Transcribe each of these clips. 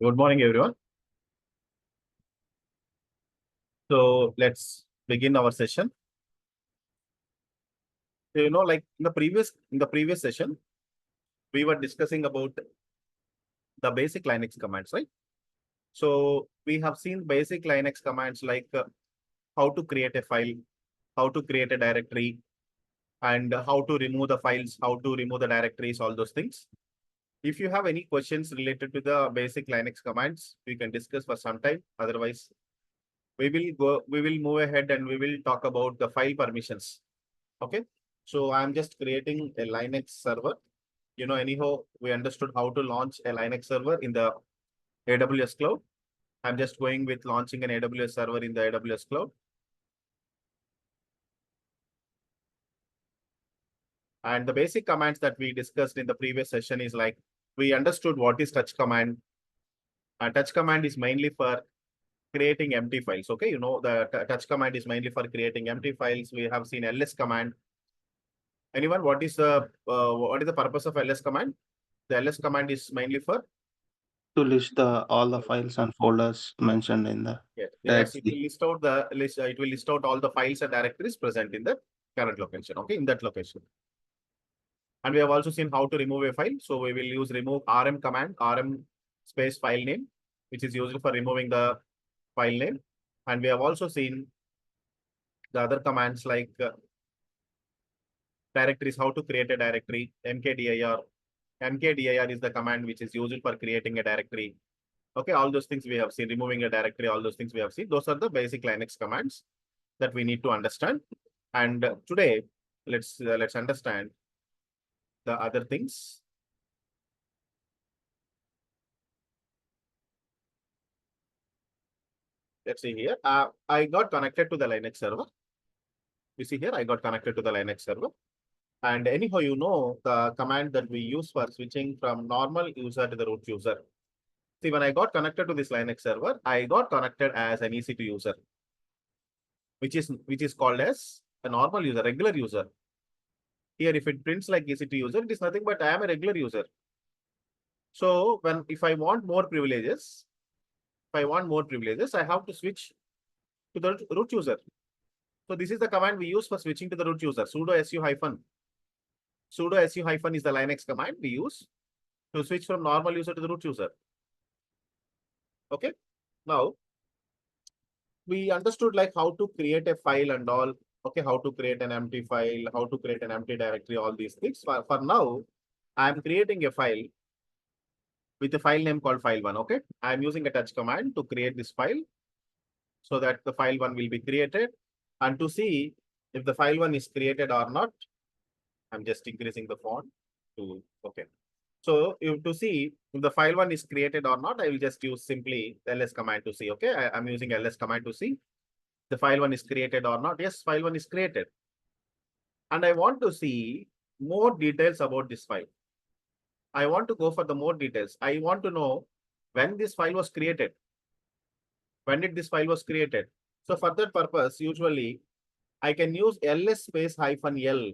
Good morning, everyone. So let's begin our session. So, like in the previous session, we were discussing about the basic Linux commands, right? So we have seen basic Linux commands like how to create a file, how to create a directory, and how to remove the files, how to remove the directories, all those things. If you have any questions related to the basic Linux commands, we can discuss for some time. Otherwise, we will move ahead and we will talk about the file permissions. Okay. So I'm just creating a Linux server. Anyhow, we understood how to launch a Linux server in the AWS cloud. I'm just going with launching an AWS server in the AWS cloud. And the basic commands that we discussed in the previous session is like, we understood what is touch command. Touch command is mainly for creating empty files. Okay. The touch command is mainly for creating empty files. We have seen ls command. Anyone, what is the purpose of ls command? The ls command is mainly for to list all the files and folders mentioned in the yes, it will directory. list out the list. It will list out all the files and directories present in the current location. Okay, in that location. And we have also seen how to remove a file. So we will use remove rm command, rm space file name, which is used for removing the file name. And we have also seen the other commands like directories, how to create a directory, mkdir. Mkdir is the command which is used for creating a directory. Okay, all those things we have seen, removing a directory, all those things we have seen. Those are the basic Linux commands that we need to understand. And today, let's understand the other things. Let's see here. I got connected to the Linux server. You see here, I got connected to the Linux server. And anyhow, the command that we use for switching from normal user to the root user. See, when I got connected to this Linux server, I got connected as an EC2 user, which is called as a normal user, regular user. Here, if it prints like EC2 user, it is nothing but I am a regular user. So if I want more privileges, I have to switch to the root user. So this is the command we use for switching to the root user, sudo su hyphen. Sudo su hyphen is the Linux command we use to switch from normal user to the root user. Okay. Now, we understood like how to create a file and all. Okay, how to create an empty file, how to create an empty directory, all these things. For now, I am creating a file with a file name called file1. Okay, I am using a touch command to create this file so that the file1 will be created. And to see if the file1 is created or not, I'm just increasing the font to, okay. So to see if the file1 is created or not, I will just use simply the ls command to see. Okay, I'm using ls command to see the file1 is created or not. Yes, file1 is created. And I want to see more details about this file. I want to go for the more details. I want to know when this file was created. When did this file was created? So for that purpose, usually I can use ls space hyphen l,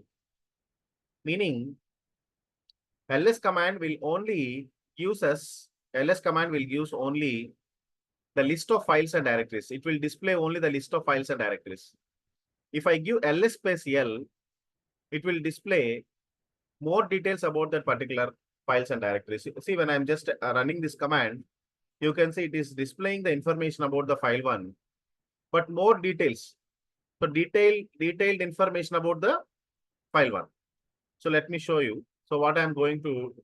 meaning ls command will only use only the list of files and directories. It will display only the list of files and directories. If I give ls space l, it will display more details about that particular files and directories. See, when I'm just running this command, you can see it is displaying the information about the file1, but more details. So detailed information about the file1. So let me show you. So what I'm going to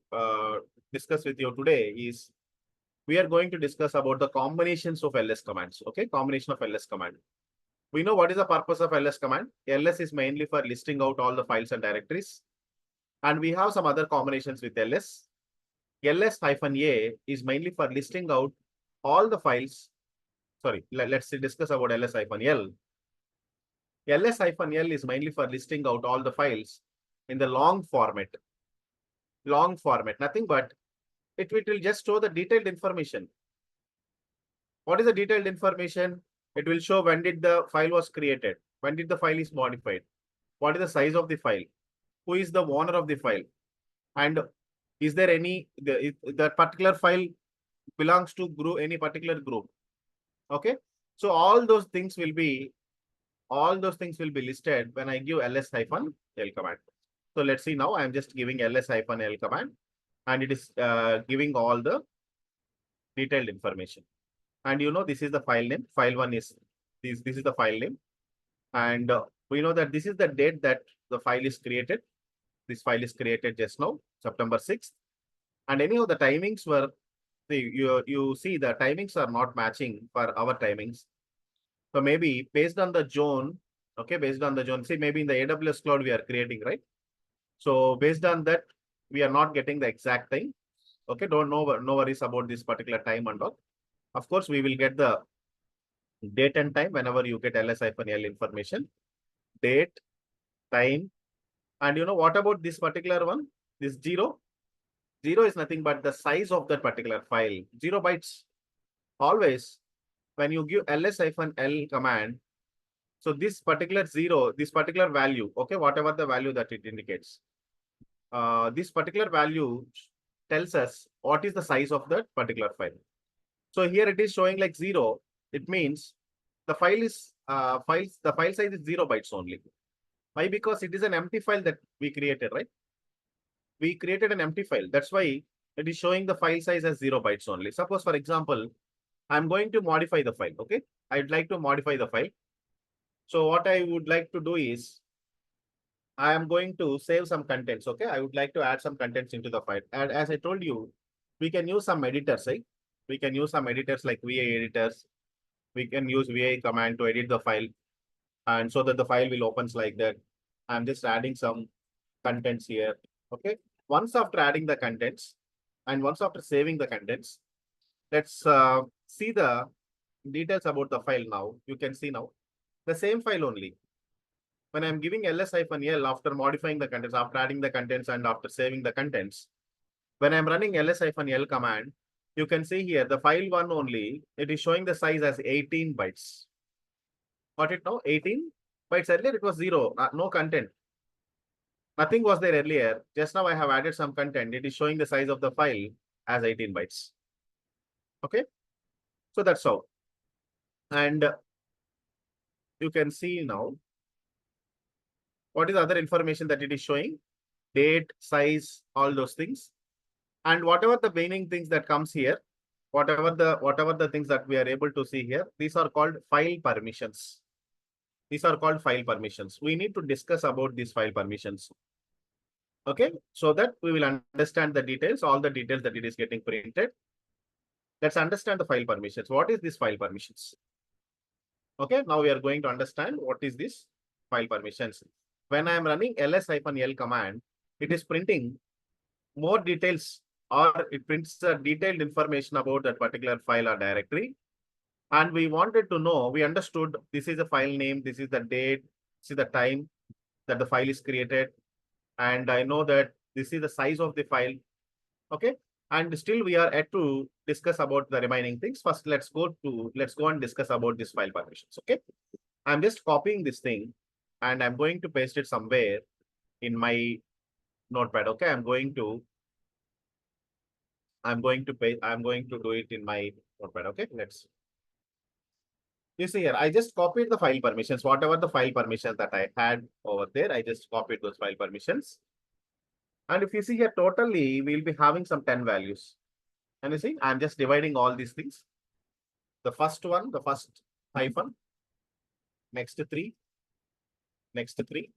discuss with you today is we are going to discuss about the combinations of ls commands. Okay, combination of ls command. We know what is the purpose of ls command. Ls is mainly for listing out all the files and directories. And we have some other combinations with ls. ls-a is mainly for listing out all the files. Sorry, let's discuss about ls-l. ls-l is mainly for listing out all the files in the long format. Long format, nothing but it will just show the detailed information. What is the detailed information? It will show when did the file was created, when did the file is modified, what is the size of the file, who is the owner of the file, and is there any that particular file belongs to group, any particular group. Okay. So all those things will be listed when I give ls-l command. So let's see now. I'm just giving ls-l command, and it is giving all the detailed information. And this is the file name. File one is this. This is the file name, and we know that this is the date that the file is created. This file is created just now, September 6th. And anyhow, the timings were, you see the timings are not matching for our timings. So maybe based on the zone, okay, based on the zone, see, maybe in the AWS cloud we are creating, right? So based on that, we are not getting the exact time. Okay, no worries about this particular time and all. Of course, we will get the date and time whenever you get ls-l information, date, time, and what about this particular one? This 0? 0 is nothing but the size of that particular file. 0 bytes. Always, when you give ls-l command, so this particular 0, this particular value, okay, whatever the value that it indicates, this particular value tells us what is the size of that particular file. So here it is showing like 0. It means the file is the file size is 0 bytes only. Why? Because it is an empty file that we created, right? We created an empty file. That's why it is showing the file size as 0 bytes only. Suppose, for example, I'm going to modify the file. Okay, I'd like to modify the file. So what I would like to do is, I am going to save some contents. Okay, I would like to add some contents into the file. And as I told you, we can use some editors, right? We can use some editors like VA editors. We can use VA command to edit the file, and so that the file will opens like that. I'm just adding some contents here. Okay. Once after adding the contents and once after saving the contents, let's see the details about the file now. You can see now the same file only. When I'm giving ls-l after modifying the contents, after adding the contents and after saving the contents, when I'm running ls-l command, you can see here the file one only, it is showing the size as 18 bytes. Got it now? 18 bytes. Earlier it was 0, no content. Nothing was there earlier. Just now I have added some content. It is showing the size of the file as 18 bytes. Okay. So that's how. And you can see now what is the other information that it is showing. Date, size, all those things. And whatever the remaining things that comes here, whatever the things that we are able to see here, these are called file permissions. These are called file permissions. We need to discuss about these file permissions. Okay, so that we will understand the details, all the details that it is getting printed. Let's understand the file permissions. What is this file permissions? Okay, now we are going to understand what is this file permissions. When I am running ls-l command, it is printing more details, or it prints the detailed information about that particular file or directory. And we wanted to know, we understood this is a file name, this is the date, this is the time that the file is created. And I know that this is the size of the file. Okay. And still we are yet to discuss about the remaining things. First, let's go and discuss about this file permissions. Okay. I'm just copying this thing and I'm going to paste it somewhere in my notepad. Okay. I'm going to do it in my notepad. Okay. You see here, I just copied the file permissions, whatever the file permissions that I had over there, I just copied those file permissions. And if you see here, totally, we'll be having some 10 values. And you see, I'm just dividing all these things. The first one, the first hyphen, next 3, next 3.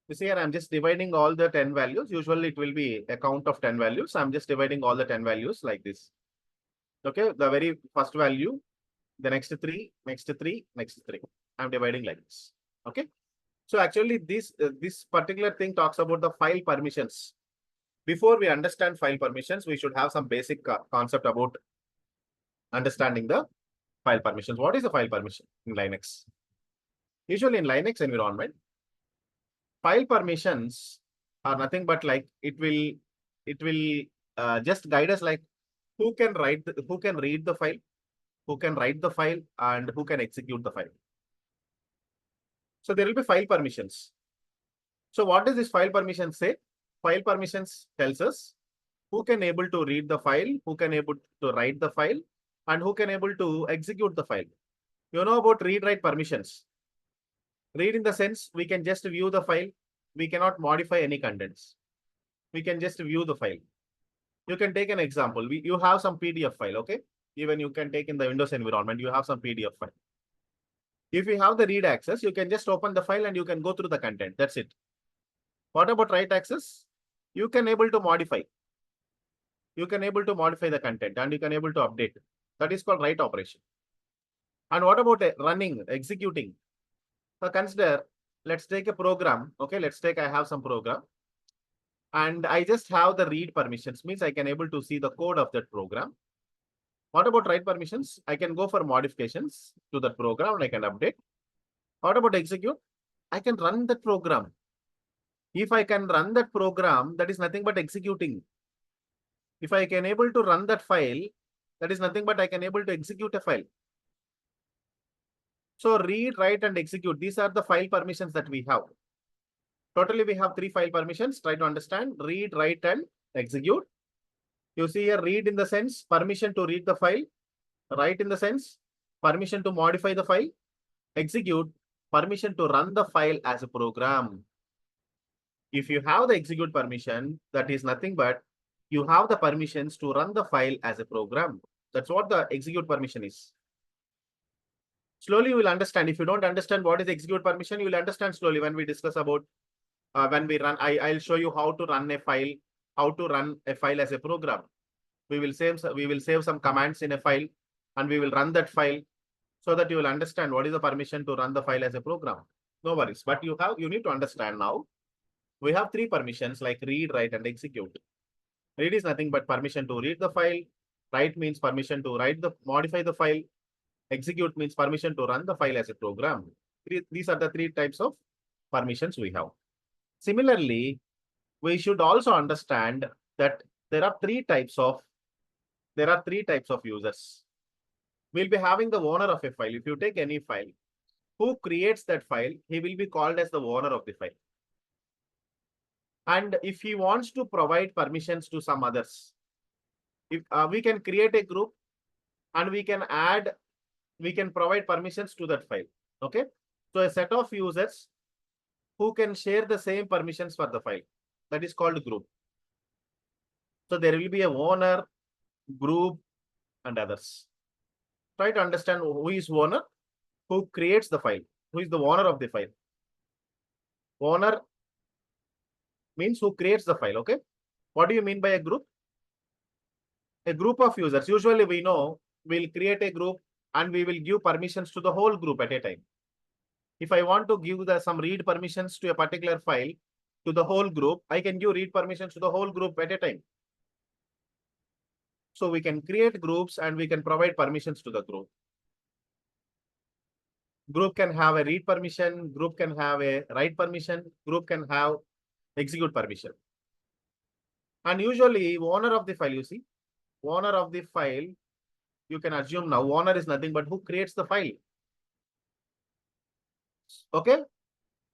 You see here, I'm just dividing all the 10 values. Usually it will be a count of 10 values. I'm just dividing all the 10 values like this. Okay, the very first value, the next 3, next 3, next 3. I'm dividing like this. Okay. So actually this particular thing talks about the file permissions. Before we understand file permissions, we should have some basic concept about understanding the file permissions. What is a file permission in Linux? Usually in Linux environment, file permissions are nothing but like it will just guide us like who can read the file, who can write the file, and who can execute the file. So there will be file permissions. So what does this file permission say? File permissions tells us who can able to read the file, who can able to write the file, and who can able to execute the file. You know about read-write permissions. Read in the sense we can just view the file. We cannot modify any contents. We can just view the file. You can take an example. You have some PDF file, okay? Even you can take in the Windows environment, you have some PDF file. If you have the read access, you can just open the file and you can go through the content. That's it. What about write access? You can able to modify. You can able to modify the content and you can able to update. That is called write operation. And what about running, executing? So consider, let's take a program. Okay, let's take, I have some program. And I just have the read permissions, means I can able to see the code of that program. What about write permissions? I can go for modifications to that program and I can update. What about execute? I can run that program. If I can run that program, that is nothing but executing. If I can able to run that file, that is nothing but I can able to execute a file. So read, write, and execute. These are the file permissions that we have. Totally, we have 3 file permissions. Try to understand. Read, write, and execute. You see here, read in the sense permission to read the file. Write in the sense permission to modify the file. Execute, permission to run the file as a program. If you have the execute permission, that is nothing but you have the permissions to run the file as a program. That's what the execute permission is. Slowly you will understand. If you don't understand what is execute permission, you will understand slowly when we discuss about when we run. I'll show you how to run a file, how to run a file as a program. We will save some commands in a file and we will run that file so that you will understand what is the permission to run the file as a program. No worries. But you need to understand now. We have 3 permissions like read, write, and execute. Read is nothing but permission to read the file. Write means permission to modify the file. Execute means permission to run the file as a program. These are the 3 types of permissions we have. Similarly, we should also understand that there are 3 types of users. We'll be having the owner of a file. If you take any file, who creates that file, he will be called as the owner of the file. And if he wants to provide permissions to some others, if we can create a group and we can provide permissions to that file. Okay. So a set of users who can share the same permissions for the file, that is called group. So there will be a owner, group, and others. Try to understand who is owner, who creates the file, who is the owner of the file. Owner means who creates the file. Okay. What do you mean by a group? A group of users. Usually we know we'll create a group and we will give permissions to the whole group at a time. If I want to give some read permissions to a particular file to the whole group, I can give read permissions to the whole group at a time. So we can create groups and we can provide permissions to the group. Group can have a read permission, group can have a write permission, group can have execute permission. And usually owner of the file, you see, owner of the file, you can assume now owner is nothing but who creates the file. Okay.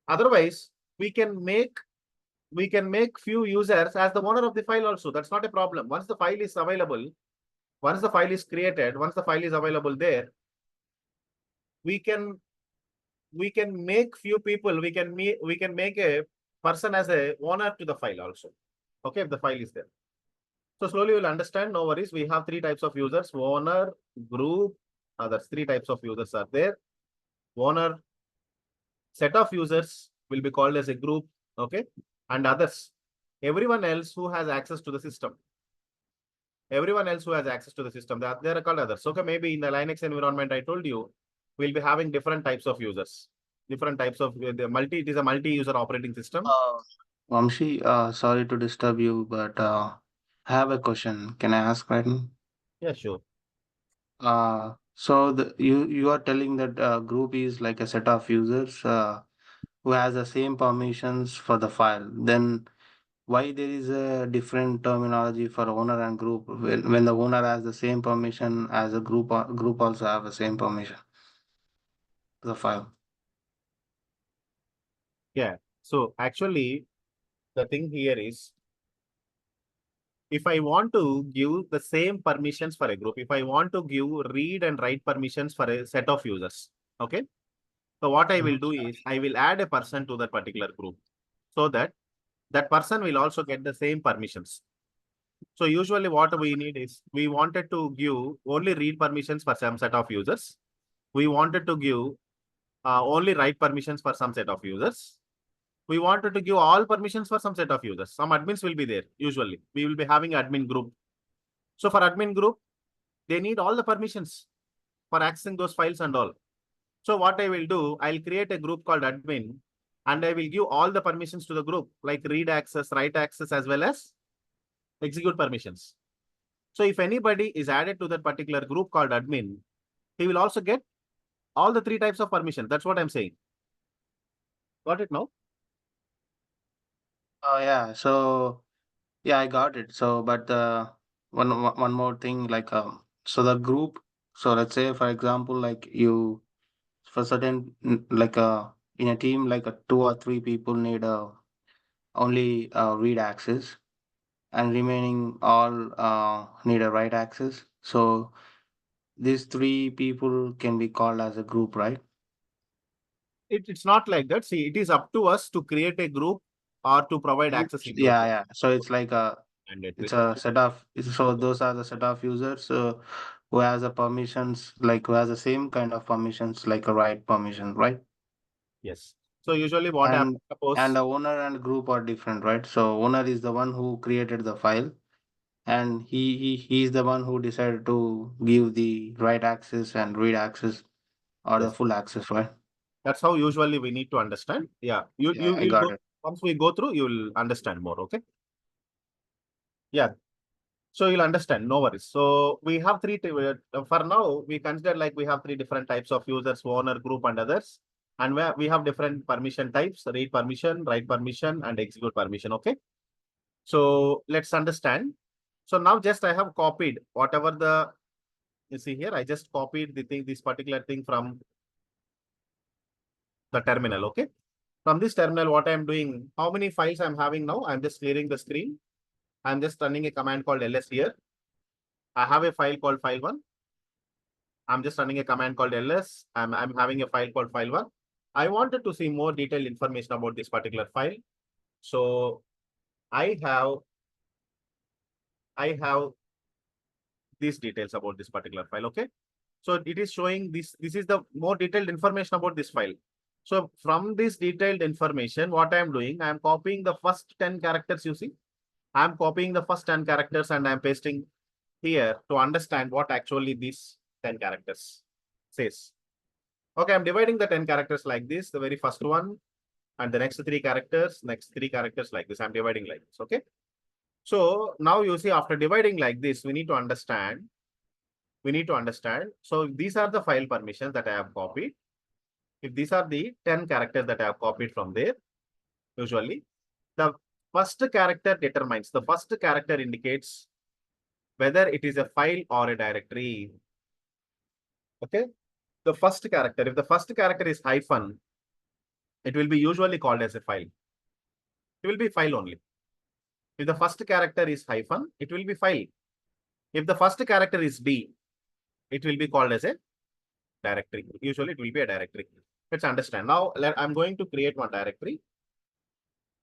Otherwise, we can make few users as the owner of the file also. That's not a problem. Once the file is available, once the file is created, once the file is available there, we can make few people, we can make a person as a owner to the file also. Okay, if the file is there. So slowly you'll understand, no worries. We have 3 types of users, owner, group, others. 3 types of users are there. Owner, set of users will be called as a group, okay, and others. Everyone else who has access to the system. Everyone else who has access to the system, they are called others. Okay, maybe in the Linux environment, I told you, we'll be having different types of users. Different types of, it is a multi-user operating system. Vamshi, sorry to disturb you, but I have a question. Can I ask right now? Yeah, sure. So you are telling that group is like a set of users who has the same permissions for the file. Then why there is a different terminology for owner and group when the owner has the same permission as a group, group also have the same permission to the file. Yeah. So actually, the thing here is if I want to give the same permissions for a group, if I want to give read and write permissions for a set of users, okay? So what I will Mhm. do is I will add a person to that particular group so that that person will also get the same permissions. So usually what we need is we wanted to give only read permissions for some set of users. We wanted to give only write permissions for some set of users. We wanted to give all permissions for some set of users. Some admins will be there. Usually we will be having admin group. So for admin group, they need all the permissions for accessing those files and all. So what I will do, I'll create a group called admin and I will give all the permissions to the group like read access, write access, as well as execute permissions. So if anybody is added to that particular group called admin, he will also get all the three types of permission. That's what I'm saying. Got it now? Oh yeah, so yeah, I got it. So, but one more thing, like so the group. So let's say, for example, like you for certain like in a team, like two or three people need only read access, and remaining all need a write access. So these three people can be called as a group, right? It's not like that. See, it is up to us to create a group or to provide access in group. Yeah, yeah. So it's like Mandatory. it's a set of so those are the set of users who has a permissions like who has the same kind of permissions like a write permission, right? Yes. So usually what happens, And suppose, the owner and group are different, right? So owner is the one who created the file, and he's the one who decided to give the write access and read access or the yes, full access, right? that's how usually we need to understand. Yeah, you Yeah, I will got go, it. once we go through, you will understand more. Okay. Yeah. So you'll understand, no worries. So we have for now, we consider like we have three different types of users, owner, group, and others. And we have different permission types, read permission, write permission, and execute permission. Okay. So let's understand. So now just I have copied whatever you see here, I just copied this particular thing from the terminal. Okay. From this terminal, what I'm doing, how many files I'm having now? I'm just clearing the screen. I'm just running a command called ls here. I have a file called file1. I'm just running a command called ls. I'm having a file called file1. I wanted to see more detailed information about this particular file. So I have I have these details about this particular file. Okay. So it is showing this. This is the more detailed information about this file. So from this detailed information, what I am doing, I am copying the first 10 characters you see. I am copying the first 10 characters and I am pasting here to understand what actually these 10 characters says. Okay, I'm dividing the 10 characters like this, the very first one, and the next next three characters like this. I'm dividing like this. Okay. So now you see, after dividing like this, we need to understand. So these are the file permissions that I have copied. If these are the 10 characters that I have copied from there, usually the first character determines, the first character indicates whether it is a file or a directory. Okay. The first character, if the first character is hyphen, it will be usually called as a file. It will be file only. If the first character is hyphen, it will be file. If the first character is D, it will be called as a directory. Usually it will be a directory. Let's understand. Now I'm going to create one directory.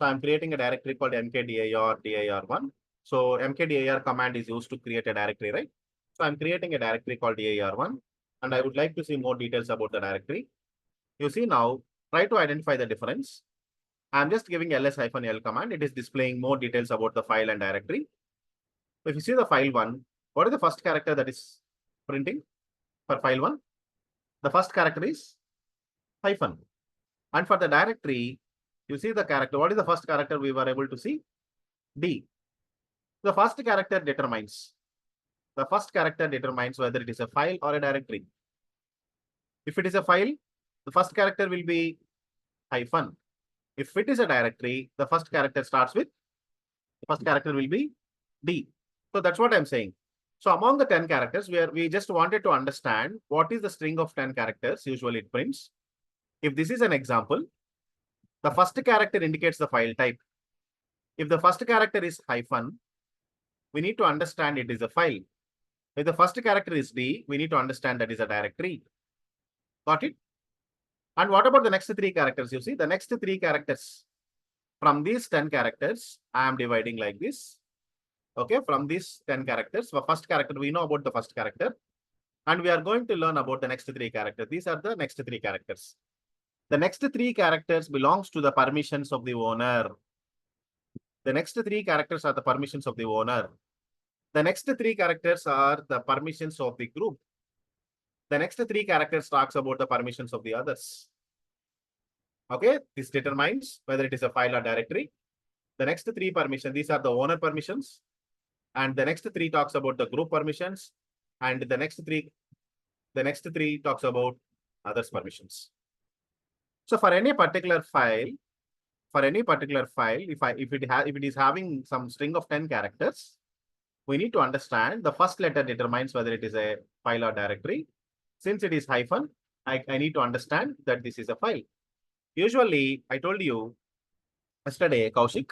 So I'm creating a directory called mkdir dir1. So mkdir command is used to create a directory, right? So I'm creating a directory called dir1 and I would like to see more details about the directory. You see now, try to identify the difference. I'm just giving ls-l command. It is displaying more details about the file and directory. If you see the file one, what is the first character that is printing for file one? The first character is hyphen. And for the directory, you see the character. What is the first character we were able to see? D. The first character determines. The first character determines whether it is a file or a directory. If it is a file, the first character will be hyphen. If it is a directory, the first character starts with, the first character will be D. So that's what I'm saying. So among the 10 characters, we just wanted to understand what is the string of 10 characters usually it prints. If this is an example, the first character indicates the file type. If the first character is hyphen, we need to understand it is a file. If the first character is D, we need to understand that is a directory. Got it? And what about the next three characters? You see, the next three characters from these 10 characters, I am dividing like this. Okay, from these 10 characters, the first character, we know about the first character. And we are going to learn about the next three characters. These are the next three characters. The next three characters belongs to the permissions of the owner. The next three characters are the permissions of the owner. The next three characters are the permissions of the group. The next three characters talks about the permissions of the others. Okay, this determines whether it is a file or directory. The next three permissions, these are the owner permissions. And the next three talks about the group permissions. And the next three talks about others permissions. So for any particular file, if it is having some string of 10 characters, we need to understand the first letter determines whether it is a file or directory. Since it is hyphen, I need to understand that this is a file. Usually, I told you yesterday, Kaushik,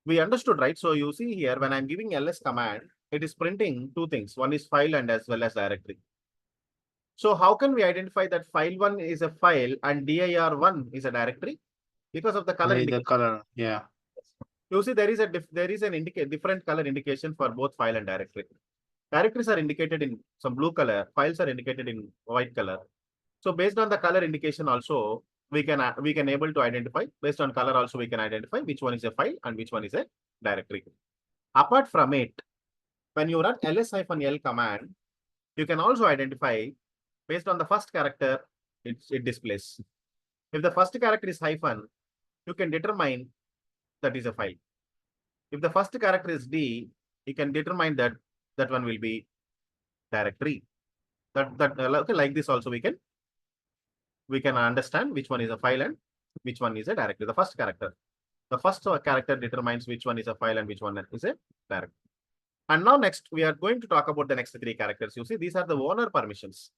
we understood, right? So you see here, when I'm giving ls command, it is printing two things. One is file and as well as directory. So how can we identify that file1 is a file and dir1 is a directory? Because of the color By the indication. color, yeah. You see, there is an different color indication for both file and directory. Directories are indicated in some blue color, files are indicated in white color. So based on the color indication also, we can able to identify, based on color also we can identify which one is a file and which one is a directory. Apart from it, when you run ls-l command, you can also identify based on the first character it displays. If the first character is hyphen, you can determine that is a file. If the first character is D, you can determine that that one will be directory. Okay, like this also we can understand which one is a file and which one is a directory. The first character determines which one is a file and which one is a directory. And now next we are going to talk about the next three characters. You see, these are the owner permissions,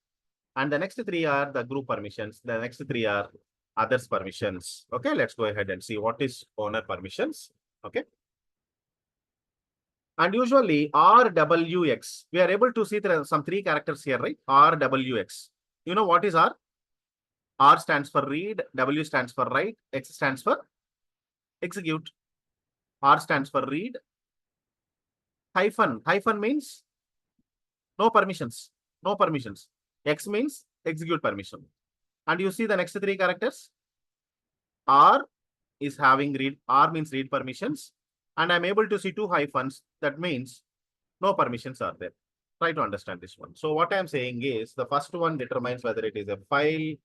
and the next three are the group permissions. The next three are others permissions. Okay, let's go ahead and see what is owner permissions. Okay. And usually RWX, we are able to see some three characters here, right? RWX. You know what is R? R stands for read, W stands for write, X stands for execute. R stands for read. Hyphen means no permissions. X means execute permission. And you see the next three characters. R is having read, R means read permissions. And I'm able to see two hyphens. That means no permissions are there. Try to understand this one. So what I'm saying is the first one determines whether it is a file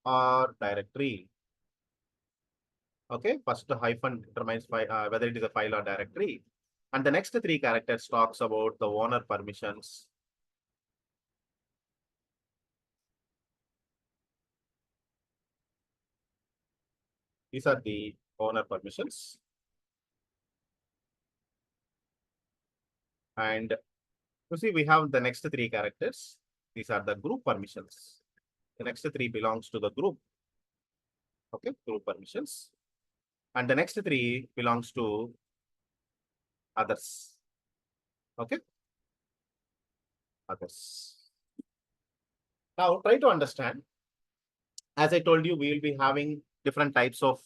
or directory. Okay, first hyphen determines whether it is a file or directory. And the next three characters talks about the owner permissions. These are the owner permissions. And you see, we have the next three characters. These are the group permissions. The next three belongs to the group. Okay, group permissions. And the next three belongs to others. Okay, others. Now try to understand. As I told you, we will be having different types of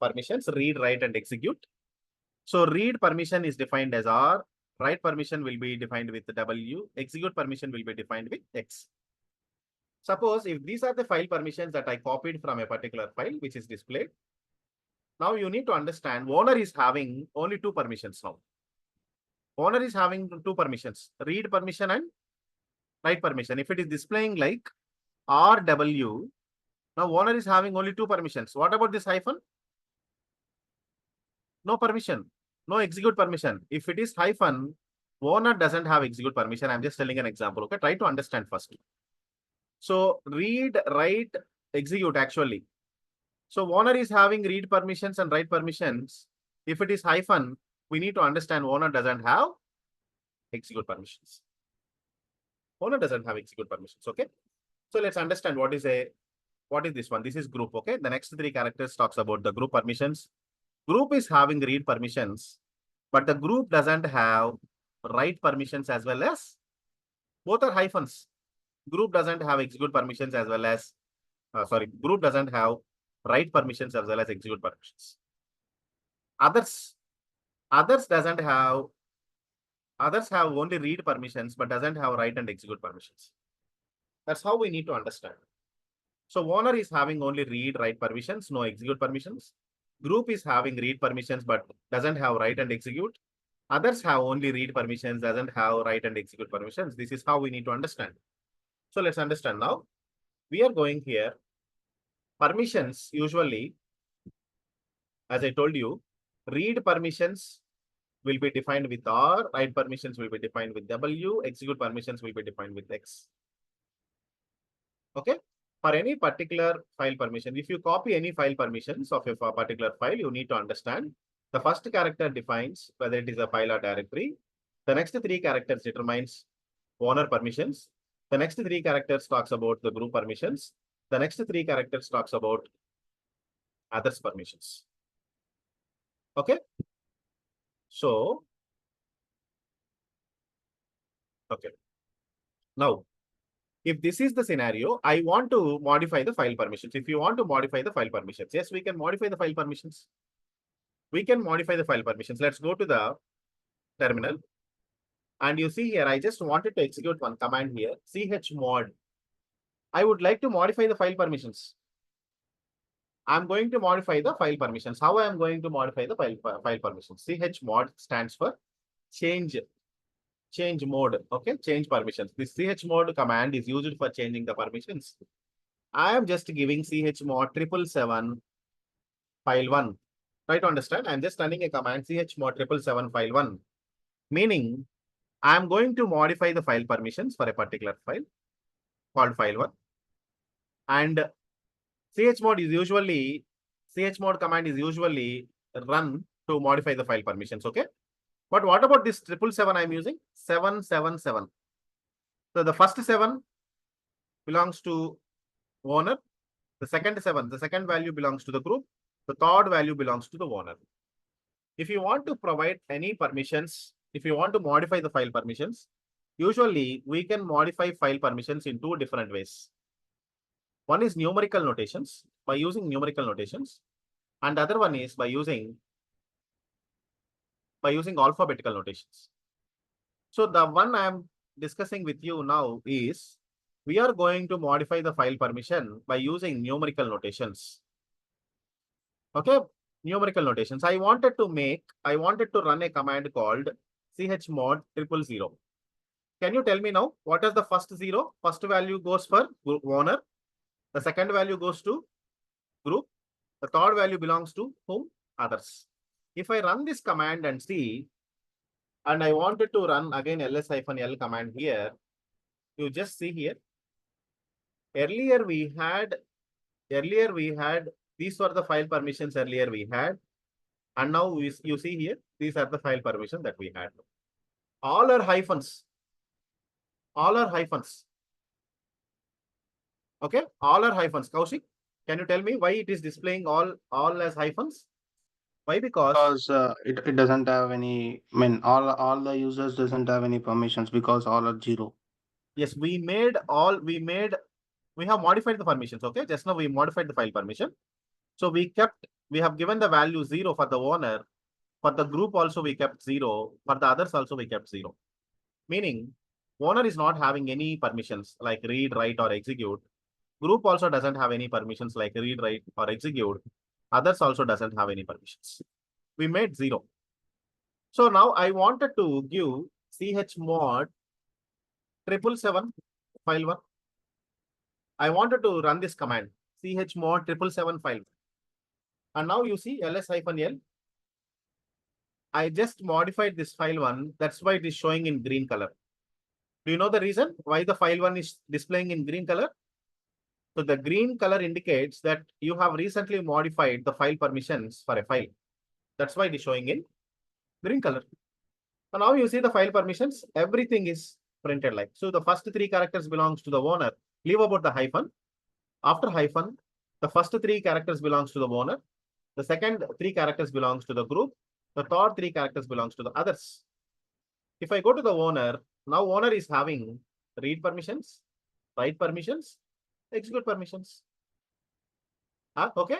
permissions: read, write, and execute. So read permission is defined as R. Write permission will be defined with W. Execute permission will be defined with X. Suppose if these are the file permissions that I copied from a particular file which is displayed. Now you need to understand owner is having only two permissions now. Owner is having two permissions: read permission and write permission. If it is displaying like RW, now owner is having only two permissions. What about this hyphen? No permission, no execute permission. If it is hyphen, owner doesn't have execute permission. I'm just telling an example. Okay, try to understand first. So read, write, execute actually. So owner is having read permissions and write permissions. If it is hyphen, we need to understand owner doesn't have execute permissions. Owner doesn't have execute permissions. Okay. So let's understand what is this one. This is group. Okay. The next three characters talks about the group permissions. Group is having read permissions. but the group doesn't have write permissions as well as, both are hyphens. Group doesn't have execute permissions as well as, group doesn't have write permissions as well as execute permissions. Others, others doesn't have, others have only read permissions, but doesn't have write and execute permissions. That's how we need to understand. So owner is having only read, write permissions, no execute permissions. Group is having read permissions, but doesn't have write and execute. Others have only read permissions, doesn't have write and execute permissions. This is how we need to understand. So let's understand now. We are going here. Permissions usually, as I told you, read permissions will be defined with R, write permissions will be defined with W, execute permissions will be defined with X. Okay? For any particular file permission, if you copy any file permissions of a particular file, you need to understand the first character defines whether it is a file or directory. The next three characters determines owner permissions. The next three characters talks about the group permissions. The next three characters talks about others permissions. Okay. So, okay. Now, if this is the scenario, I want to modify the file permissions. If you want to modify the file permissions, yes, we can modify the file permissions. We can modify the file permissions. Let's go to the terminal. And you see here, I just wanted to execute one command here, chmod. I would like to modify the file permissions. I'm going to modify the file permissions. How I am going to modify the file permissions? Chmod stands for change mode. Okay, change permissions. This chmod command is used for changing the permissions. I am just giving chmod 777 file1. Try to understand. I'm just running a command chmod 777 file1, meaning I'm going to modify the file permissions for a particular file called file1. And chmod command is usually run to modify the file permissions. Okay. But what about this 777 I'm using? 777. So the first 7 belongs to owner. The second value belongs to the group. The third value belongs to the owner. If you want to provide any permissions, if you want to modify the file permissions, usually we can modify file permissions in two different ways. One is numerical notations, by using numerical notations, and other one is by using alphabetical notations. So the one I am discussing with you now is, we are going to modify the file permission by using numerical notations. Okay, numerical notations. I wanted to run a command called chmod 000. Can you tell me now, what is the first 0? First value goes for owner. The second value goes to group. The third value belongs to whom? Others. If I run this command and see, and I wanted to run again ls-l command here, you just see here. Earlier we had, these were the file permissions earlier we had. And now you see here, these are the file permissions that we had. All are hyphens. All are hyphens. Okay, all are hyphens. Kaushik, can you tell me why it is displaying all as hyphens? Why? Because it doesn't have any, I mean, all the users doesn't have any permissions because all are 0. Yes, we have modified the permissions. Okay, just now we modified the file permission. So we have given the value 0 for the owner. For the group also we kept 0. For the others also we kept 0. Meaning, owner is not having any permissions like read, write, or execute. Group also doesn't have any permissions like read, write, or execute. Others also doesn't have any permissions. We made 0. So now I wanted to give chmod 777 file1. I wanted to run this command chmod 777 file. And now you see ls-l. I just modified this file1. That's why it is showing in green color. Do you know the reason why the file1 is displaying in green color? So the green color indicates that you have recently modified the file permissions for a file. That's why it is showing in green color. So now you see the file permissions, everything is printed like. So the first 3 characters belongs to the owner. Leave about the hyphen. After hyphen, the first 3 characters belongs to the owner. The second 3 characters belongs to the group. The third three characters belongs to the others. If I go to the owner, now owner is having read permissions, write permissions, execute permissions. Okay.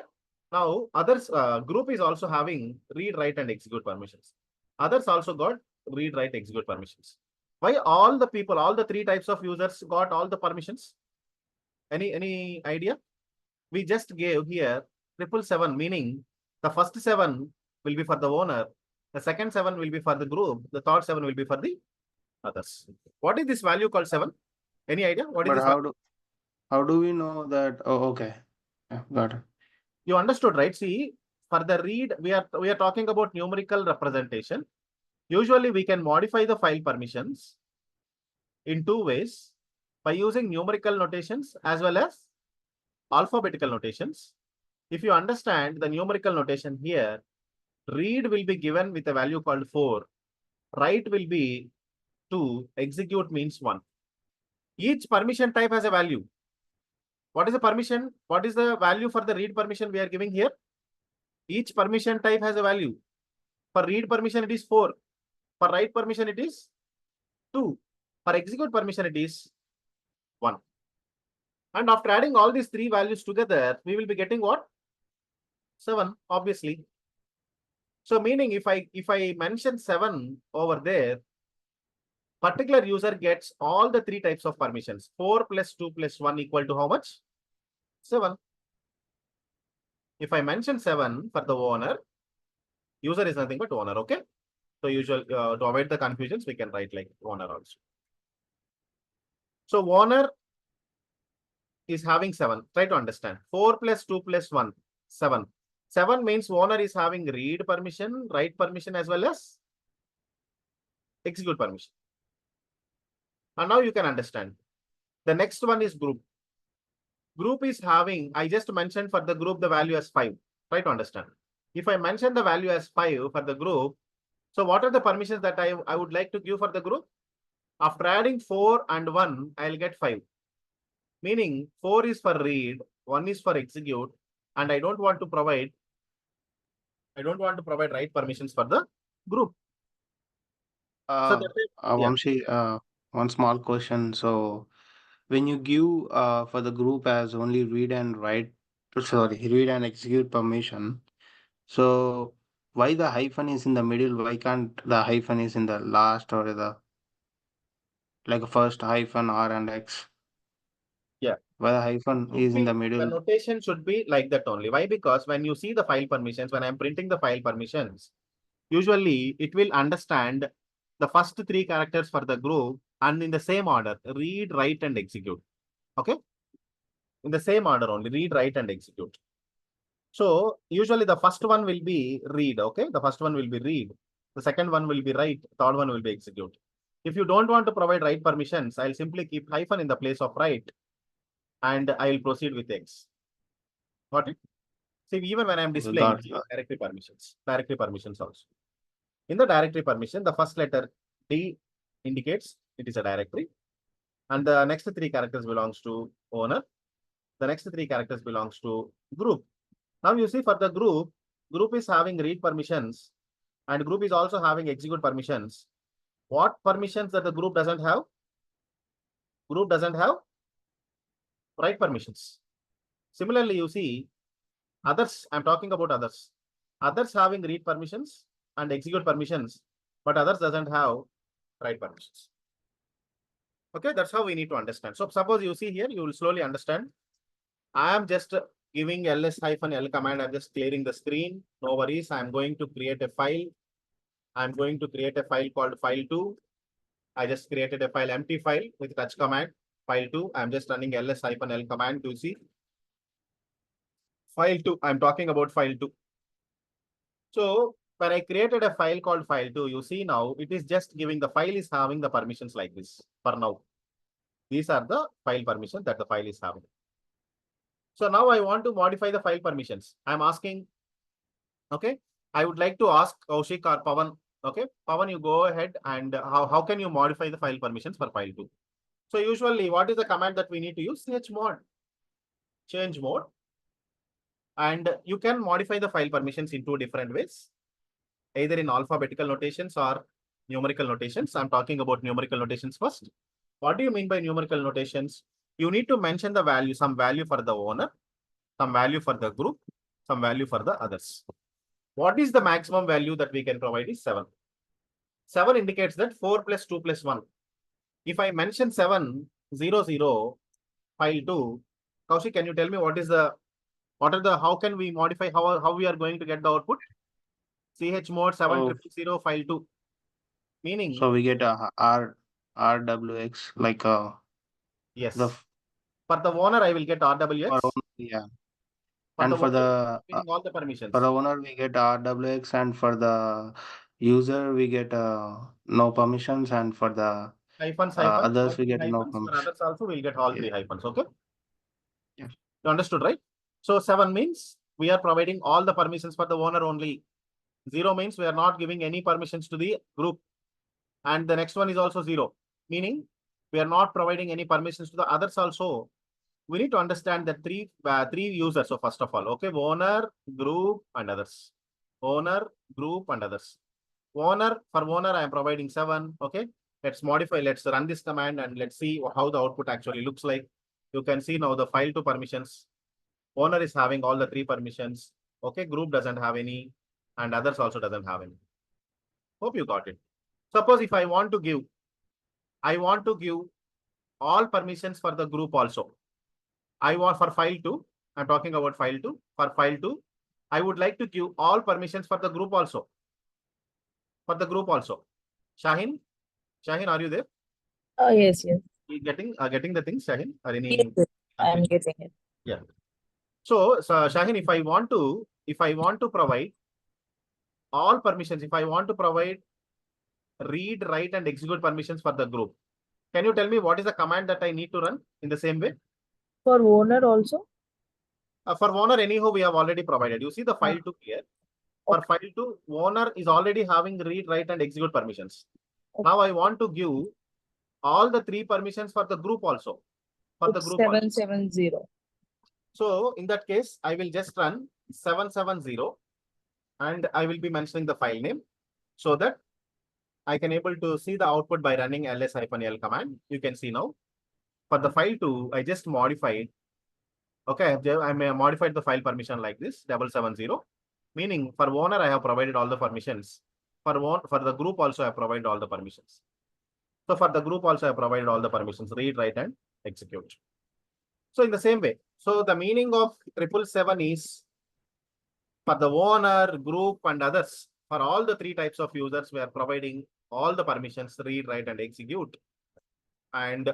Now others group is also having read, write, and execute permissions. Others also got read, write, execute permissions. Why all the people, all the three types of users got all the permissions? Any idea? We just gave here 777, meaning the first 7 will be for the owner, the second 7 will be for the group, the third 7 will be for the others. What is this value called 7? Any idea? What is But this value? how do we know that? Oh, okay. Yeah, got it. You understood, right? See, for the read, we are talking about numerical representation. Usually, we can modify the file permissions in two ways, by using numerical notations as well as alphabetical notations. If you understand the numerical notation here, read will be given with a value called 4, write will be 2, execute means 1. Each permission type has a value. What is the permission? What is the value for the read permission we are giving here? Each permission type has a value. For read permission, it is 4. For write permission, it is 2. For execute permission, it is 1. And after adding all these three values together, we will be getting what? 7, obviously. So meaning if I mention 7 over there, particular user gets all the three types of permissions. 4 plus 2 plus 1 equal to how much? 7. If I mention 7 for the owner, user is nothing but owner, okay? So usual to avoid the confusions, we can write like owner also. So owner is having 7. Try to understand. 4 plus 2 plus 1, 7. 7 means owner is having read permission, write permission, as well as execute permission. And now you can understand. The next one is group. Group is having, I just mentioned for the group the value as 5. Try to understand. If I mention the value as 5 for the group, so what are the permissions that I would like to give for the group? After adding 4 and 1, I'll get 5. Meaning 4 is for read, 1 is for execute, and I don't want to provide write permissions for the group. So that is, yeah. Vamshi, one small question. So when you give for the group as only read and write, sorry, read and execute permission, so why the hyphen is in the middle? Why can't the hyphen is in the last or the like first hyphen R and X? Yeah. Why the hyphen is in the The middle? notation should be like that only. Why? Because when you see the file permissions, when I'm printing the file permissions, usually it will understand the first three characters for the group and in the same order, read, write, and execute. Okay. In the same order only, read, write, and execute. So usually the first one will be read. Okay. The first one will be read. The second one will be write. Third one will be execute. If you don't want to provide write permissions, I'll simply keep hyphen in the place of write and I will proceed with X. Got it? See, even when I'm Okay, displaying got it. directory permissions also. In the directory permission, the first letter D indicates it is a directory. And the next three characters belongs to owner. The next three characters belongs to group. Now you see for the group is having read permissions and group is also having execute permissions. What permissions that the group doesn't have? Group doesn't have write permissions. Similarly, you see others, I'm talking about others. Others having read permissions and execute permissions, but others doesn't have write permissions. Okay, that's how we need to understand. So suppose you see here, you will slowly understand. I am just giving ls-l command. I'm just clearing the screen. No worries. I'm going to create a file. I'm going to create a file called file2. I just created a file, empty file with touch command, file2. I'm just running ls-l command to see. File2, I'm talking about file2. So when I created a file called file2, you see now it is just giving the file is having the permissions like this for now. These are the file permissions that the file is having. So now I want to modify the file permissions. I'm asking, okay, I would like to ask Kaushik or Pawan, okay, Pawan, you go ahead and how can you modify the file permissions for file2? So usually what is the command that we need to use? Chmod, change mode. And you can modify the file permissions in two different ways. either in alphabetical notations or numerical notations. I'm talking about numerical notations first. What do you mean by numerical notations? You need to mention the value, some value for the owner, some value for the group, some value for the others. What is the maximum value that we can provide is 7. 7 indicates that 4 plus 2 plus 1. If I mention 7, 0, 0, file 2, Kaushik, can you tell me how can we modify, how we are going to get the output? chmod 700 file 2. Meaning, So we get a RWX like yes. the For the owner, I will get for RWX. owner, yeah. For the And for owner, the all the permissions. for the owner we get RWX, and for the user we get no permissions, and for the Hyphens, all others we three get no hyphens. For permission. others also, we'll get all Yeah. 3 hyphens. Okay. Yeah. You understood, right? So 7 means we are providing all the permissions for the owner only. 0 means we are not giving any permissions to the group. And the next one is also 0, meaning we are not providing any permissions to the others also. We need to understand that three users. So first of all, okay, owner, group, and others. Owner, group, and others. For owner, I am providing 7. Okay, let's modify. Let's run this command and let's see how the output actually looks like. You can see now the file to permissions. Owner is having all the 3 permissions. Okay, group doesn't have any, and others also doesn't have any. Hope you got it. Suppose if I want to give all permissions for the group also. I want for file 2. I'm talking about file 2. For file 2, I would like to give all permissions for the group also. For the group also. Shahin, are you there? Yes, yes. You getting the things, Shahin? Or Yes, any yes. I'm confusion? getting it. Yeah. So Shahin, if I want to provide all permissions, if I want to provide read, write, and execute permissions for the group, can you tell me what is the command that I need to run in the same way? For owner also? For owner, anyhow, we have already provided. You see the file 2 here. For Okay. file 2, owner is already having read, write, and execute permissions. Okay. Now I want to give all the 3 permissions for the group also. For the It's group also. 770. So in that case, I will just run 770 and I will be mentioning the file name so that I can able to see the output by running ls-l command. You can see now. For the file 2, I just modified. Okay, I may modified the file permission like this 770. Meaning for owner, I have provided all the permissions. For the group also, I have provided all the permissions. So for the group also, I have provided all the permissions, read, write, and execute. So in the same way, so the meaning of 777 is for the owner, group, and others. For all the 3 types of users, we are providing all the permissions, read, write, and execute. And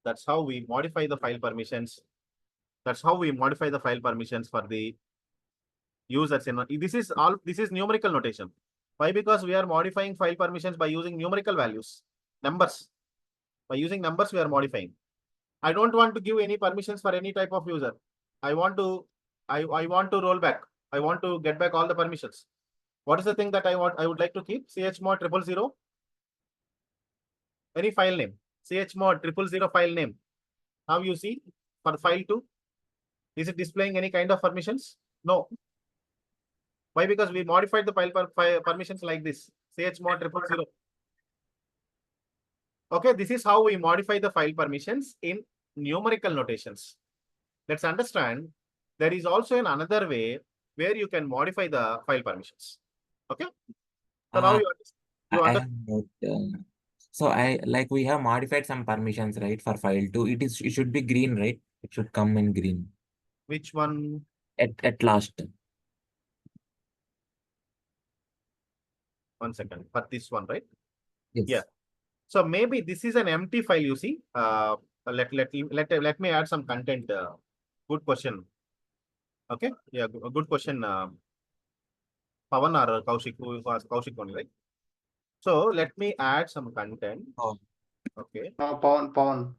that's how we modify the file permissions. That's how we modify the file permissions for the users. This is numerical notation. Why? Because we are modifying file permissions by using numerical values, numbers. By using numbers, we are modifying. I don't want to give any permissions for any type of user. I want to roll back. I want to get back all the permissions. What is the thing that I would like to keep? chmod 000. Any file name. chmod 000 file name. Now you see for file 2, is it displaying any kind of permissions? No. Why? Because we modified the file permissions like this. chmod 000. Okay, this is how we modify the file permissions in numerical notations. Let's understand there is also another way where you can modify the file permissions. Okay. So now Uh, you I understand have so we have modified some permissions, right? For file 2, it should be green, right? It should come in green which one? at last. 1 second. For this one, right? Yes. Yeah. So maybe this is an empty file, you see. Let me add some content. Good question. Okay. Yeah, good question. Pavan or Kaushik, who was Kaushik only, right? So let me add some content. Oh. Okay. No, Pawan.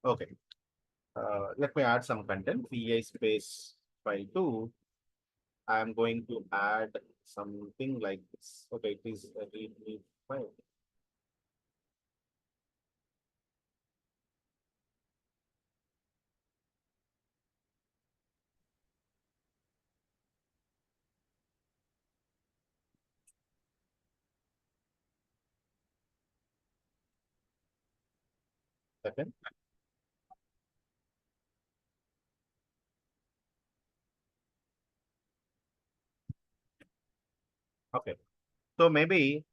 Okay. Let me add some content. PI space file 2. I am going to add something like this. Okay, it is a readme file. Second. Okay. So maybe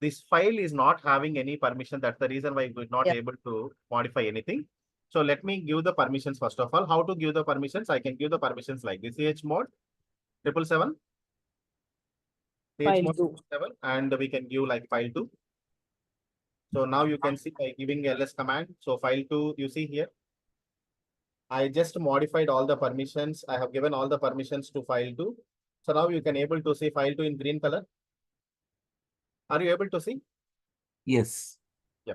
this file is not having any permission. That's the reason why we're not Yeah. able to modify anything. So let me give the permissions first of all. How to give the permissions? I can give the permissions like this: chmod 777, File chmod 2. 7, and we can give like file2. So now you can see by giving ls command. So file2, you see here, I just modified all the permissions. I have given all the permissions to file2. So now you can able to see file2 in green color. Are you able to see? Yes. Yeah.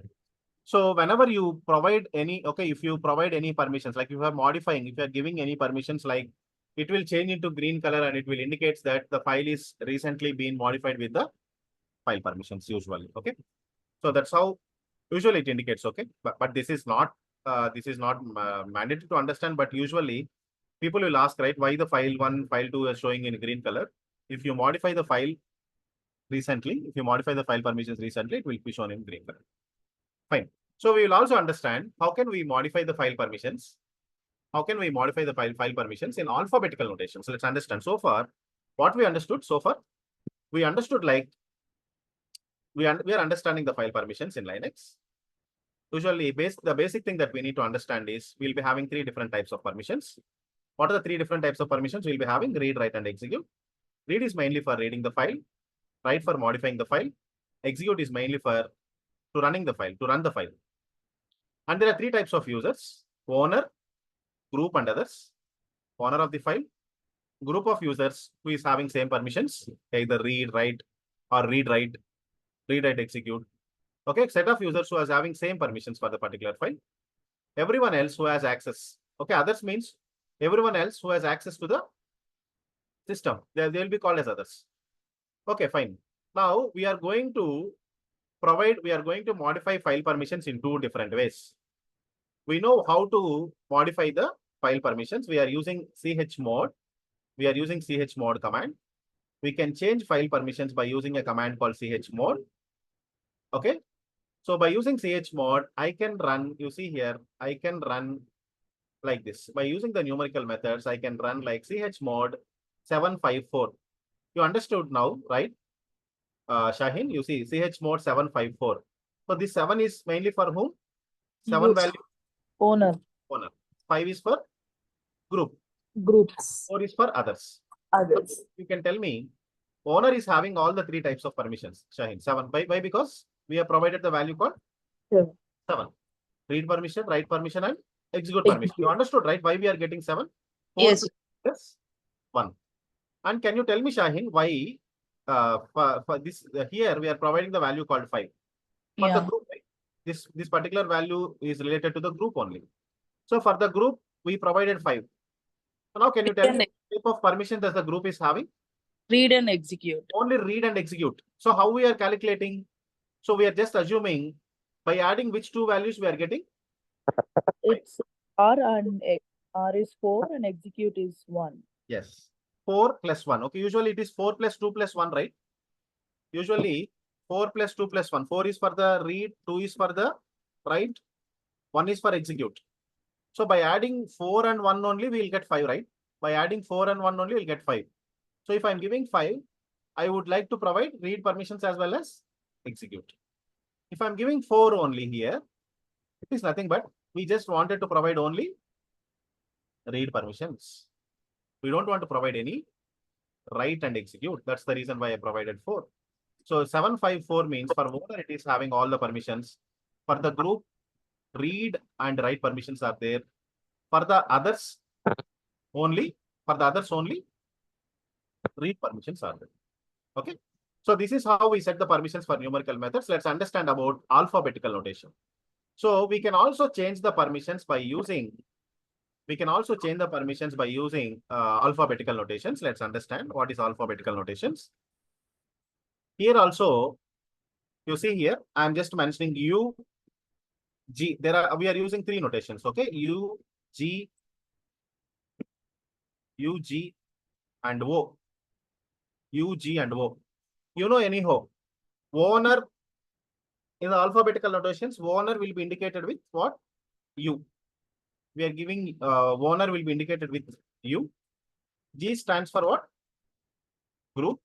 So whenever you provide any, okay, if you provide any permissions, like if you are modifying, if you are giving any permissions, like it will change into green color and it will indicates that the file is recently been modified with the file permissions usually. Okay. So that's how usually it indicates. Okay. But this is not mandatory to understand, but usually people will ask, right, why the file1, file2 is showing in green color. If you modify the file recently, if you modify the file permissions recently, it will be shown in green color. Fine. So we will also understand how can we modify the file permissions. How can we modify the file permissions in alphabetical notation? So let's understand. So far, what we understood so far, we understood like we are understanding the file permissions in Linux. Usually, the basic thing that we need to understand is we'll be having three different types of permissions. What are the three different types of permissions? We'll be having read, write, and execute. Read is mainly for reading the file. Write for modifying the file. Execute is mainly for running the file, to run the file. And there are three types of users: owner, group, and others. Owner of the file, group of users who is having same permissions, either read, write, or read, write, execute. Okay, set of users who is having same permissions for the particular file. Everyone else who has access. Okay, others means everyone else who has access to the system. They will be called as others. Okay, fine. Now we are going to modify file permissions in two different ways. We know how to modify the file permissions. We are using chmod. We are using chmod command. We can change file permissions by using a command called chmod. Okay. So by using chmod, I can run, you see here, I can run like this. By using the numerical methods, I can run like chmod 754. You understood now, right? Shaheen, you see chmod 754. So this 7 is mainly for whom? 7 Use. value Owner. owner. 5 is for group. Groups. 4 is for others. Others. You can tell me, owner is having all the three types of permissions. Shaheen, 7. Why? Because we have provided the value called 7. 7. Read permission, write permission, and execute permission. You understood, right? Why we are getting 7? 4 Yes. plus 1. And can you tell me, Shaheen, why for this here we are providing the value called 5 for the Yeah. group? Right? This particular value is related to the group only. So for the group, we provided 5. So now can you tell me what type of permission does the group is having? Read and execute. Only read and execute. So how we are calculating? So we are just assuming by adding which two values we are getting? It's R and R is 4 and execute is 1. Yes. 4 plus 1. Okay. Usually it is 4 plus 2 plus 1, right? Usually 4 plus 2 plus 1. 4 is for the read, 2 is for the write, 1 is for execute. So by adding 4 and 1 only, we will get 5, right? By adding 4 and 1 only, we'll get 5. So if I'm giving 5, I would like to provide read permissions as well as execute. If I'm giving 4 only here, it is nothing but we just wanted to provide only read permissions. We don't want to provide any write and execute. That's the reason why I provided 4. So 754 means for owner, it is having all the permissions. For the group, read and write permissions are there. For the others only, read permissions are there. Okay. So this is how we set the permissions for numerical methods. Let's understand about alphabetical notation. So we can also change the permissions by using alphabetical notations. Let's understand what is alphabetical notations. Here also, you see here, I'm just mentioning U, G. We are using three notations. Okay, U, G, and O. U, G, and O. You know anyhow, owner in the alphabetical notations, owner will be indicated with what? U. We are giving owner will be indicated with U. G stands for what? Group.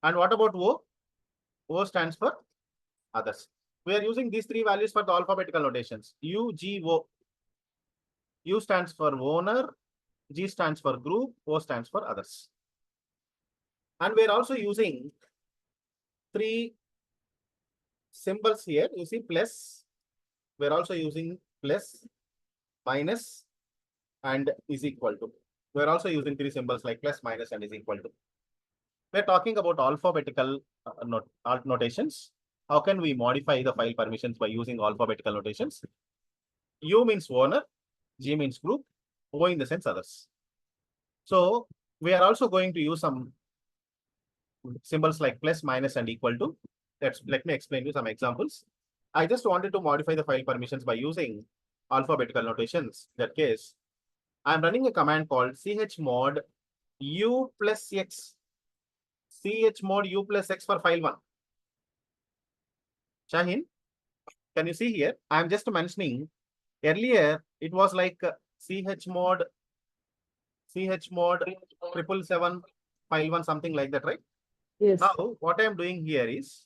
And what about O? O stands for others. We are using these three values for the alphabetical notations. U, G, O. U stands for owner, G stands for group, O stands for others. And we are also using three symbols here. You see plus. We are also using plus, minus, and is equal to. We are also using three symbols like plus, minus, and is equal to. We are talking about alphabetical notations. How can we modify the file permissions by using alphabetical notations? U means owner, G means group, O in the sense others. So we are also going to use some symbols like plus, minus, and equal to. Let me explain you some examples. I just wanted to modify the file permissions by using alphabetical notations. In that case, I'm running a command called chmod u plus x. Chmod u plus x for file 1. Shahin, can you see here? I'm just mentioning earlier it was like chmod 777 file 1, something like that, right? Yes. Now, what I'm doing here is,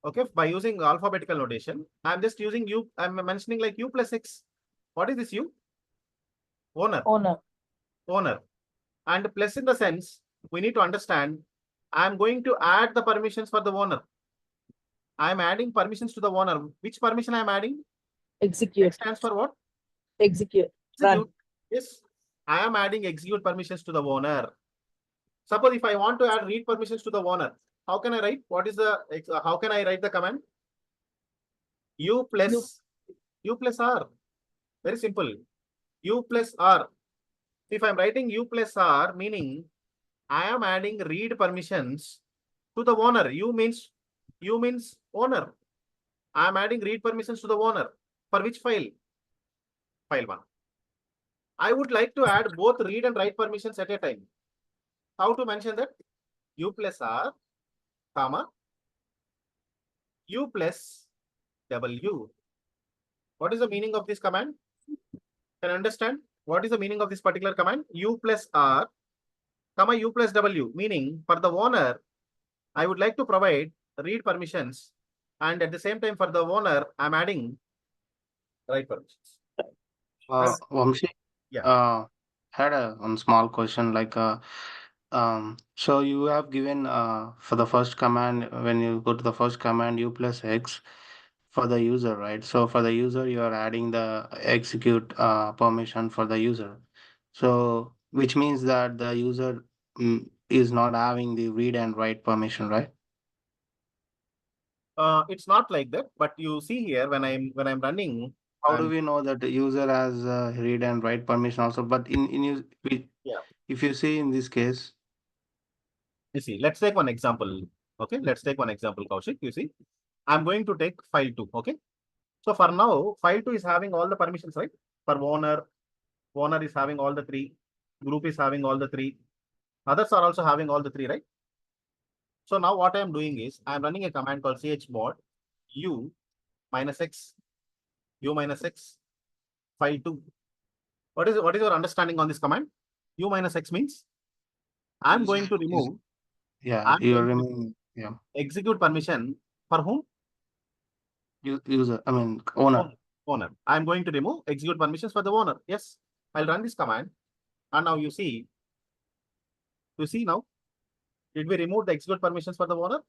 okay, by using alphabetical notation, I'm just using u, I'm mentioning like u plus x. What is this u? Owner. Owner. And plus in the sense, we need to understand, I'm going to add the permissions for the owner. I'm adding permissions to the owner. Which permission I'm adding? Execute. X stands for what? Execute. Execute. Yes, I am adding execute permissions to the owner. Suppose if I want to add read permissions to the owner, how can I write? How can I write the command? U plus R. Very simple. U plus R. If I'm writing U plus R, meaning I am adding read permissions to the owner. U means owner. I am adding read permissions to the owner. For which file? File 1. I would like to add both read and write permissions at a time. How to mention that? U plus R, comma, U plus W. What is the meaning of this command? Can you understand? What is the meaning of this particular command? U plus R, comma, U plus W. Meaning, for the owner, I would like to provide read permissions. And at the same time, for the owner, I'm adding write permissions. Vamshi, Yeah. had one small question like so you have given for the first command, when you go to the first command u plus x for the user, right? So for the user you are adding the execute permission for the user, so which means that the user is not having the read and write permission, right? It's not like that, but you see here when I'm running. How do we know that the user has read and write permission also? But Yeah. if you see in this case, You see, let's take one example. Okay, let's take one example, Kaushik. You see, I'm going to take file 2. Okay, so for now, file 2 is having all the permissions, right? For owner is having all the 3, group is having all the 3, others are also having all the 3, right? So now what I'm doing is I'm running a command called chmod u minus x, file 2. What is your understanding on this command? U minus x means I'm going to remove. yeah, you're removing, yeah, Execute permission for whom? user, I mean owner. Owner. I'm going to remove execute permissions for the owner. Yes, I'll run this command. And now you see now, did we remove the execute permissions for the owner?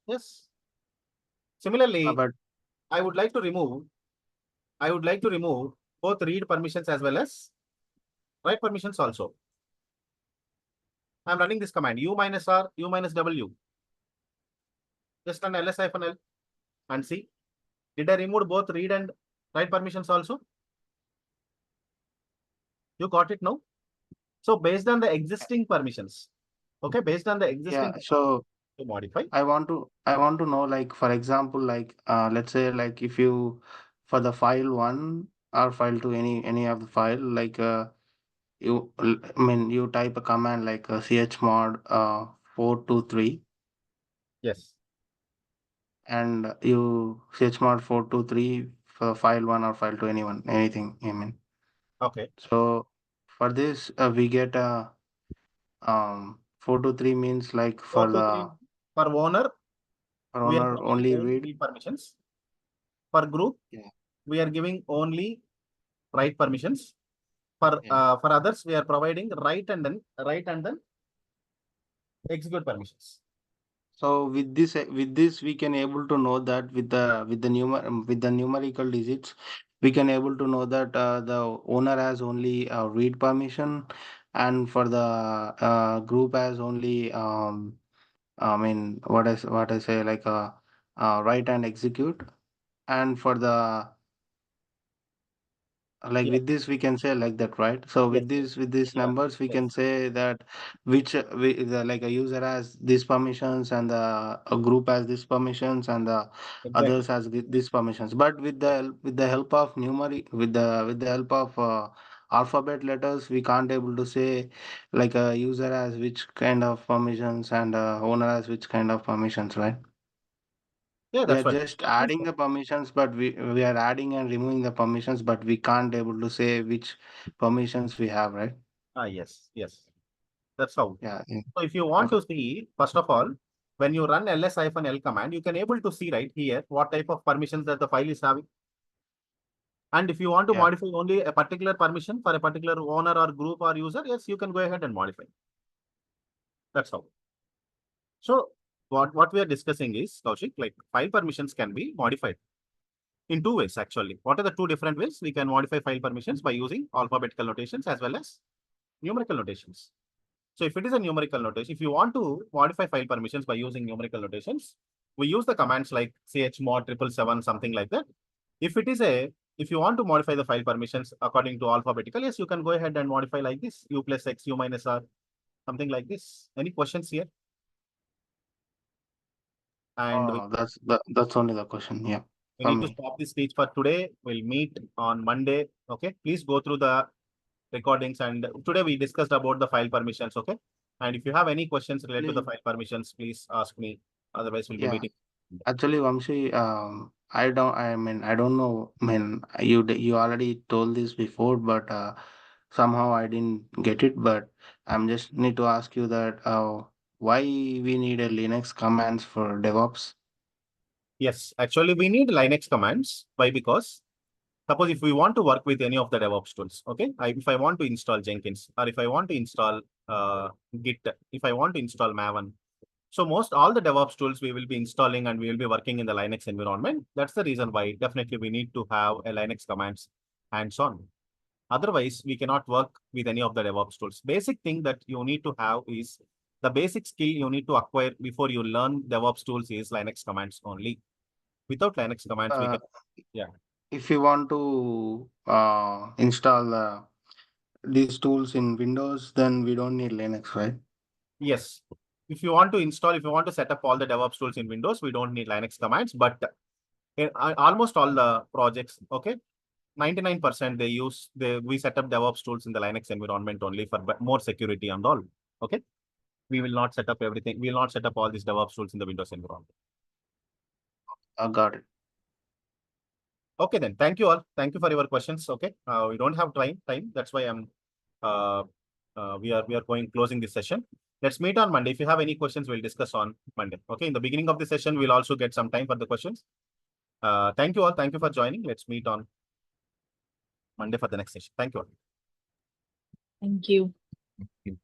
Yes. Similarly, But I would like to remove both read permissions as well as write permissions also. I'm running this command u minus r, u minus w. Just run ls-l and see. Did I remove both read and write permissions also? You got it now? So based on the existing permissions, okay, based on the existing so to modify. I want to know, like for example, like let's say like if you for the file 1 or file 2, any of the file, like I mean you type a command like chmod 423, Yes. and you chmod 423 for file 1 or file 2, anything, I mean. Okay. So for this, we get 4 to 3 means like 4 for to 3 the for owner, we are owner only providing read. read permissions. For group, Yeah. we are giving only write permissions. Yeah. For others, we are providing write and then execute permissions. So with this we can able to know that with the numerical digits, we can able to know that the owner has only read permission, and for the group has only I mean what I say like write and execute, and for the like Yes, with this we can say like that, right? So yes, with these yeah, numbers we can yes, say that which like a user has these permissions, and a group has these permissions, and the exactly. others has these permissions. But with the help of numeric with the help of alphabet letters, we can't able to say like a user has which kind of permissions, and owner has which kind of permissions, right? Yeah, We are that's right. just adding the permissions, but we are adding and removing the permissions, but we can't able to say which permissions we have, right? Yes, yes. That's how. Yeah. Yeah. So if you want Okay. to see, first of all, when you run ls-l command, you can able to see right here what type of permissions that the file is having. And if you want to Yeah. modify only a particular permission for a particular owner or group or user, yes, you can go ahead and modify. That's how. So what we are discussing is, Kaushik, like file permissions can be modified in two ways, actually. What are the two different ways we can modify file permissions? By using alphabetical notations as well as numerical notations. So if it is a numerical notation, if you want to modify file permissions by using numerical notations, we use the commands like chmod 777, something like that. If you want to modify the file permissions according to alphabetical, yes, you can go ahead and modify like this, u plus x, u minus r, something like this. Any questions here? And No, that's only the question. Yeah. we For need to me. stop this speech for today. We'll meet on Monday. Okay. Please go through the recordings. And today we discussed about the file permissions. Okay. And if you have any questions related to the Actually, file permissions, please ask me. Otherwise, we'll be yeah. meeting. Actually, Vamshi, I mean, I don't know. I mean, you already told this before, but somehow I didn't get it. But I'm just need to ask you that why we need a Linux commands for DevOps? Yes, actually, we need Linux commands. Why? Because suppose if we want to work with any of the DevOps tools, okay, if I want to install Jenkins, or if I want to install Git, if I want to install Maven, so most all the DevOps tools we will be installing and we will be working in the Linux environment. That's the reason why definitely we need to have a Linux commands hands-on. Otherwise, we cannot work with any of the DevOps tools. Basic thing that you need to have is the basic skill you need to acquire before you learn DevOps tools is Linux commands only. Without Linux commands, we Uh, can, yeah. if you want to install these tools in Windows, then we don't need Linux, right? Yes. If you want to install, if you want to set up all the DevOps tools in Windows, we don't need Linux commands, but in almost all the projects, okay, 99% we set up DevOps tools in the Linux environment only for more security and all. Okay. We will not set up everything. We will not set up all these DevOps tools in the Windows environment. I got it. Okay, then. Thank you all. Thank you for your questions. Okay. We don't have time. That's why uh, we are closing this session. Let's meet on Monday. If you have any questions, we'll discuss on Monday. Okay. In the beginning of the session, we'll also get some time for the questions. Thank you all. Thank you for joining. Let's meet on Monday for the next session. Thank you all. Thank you. Thank you.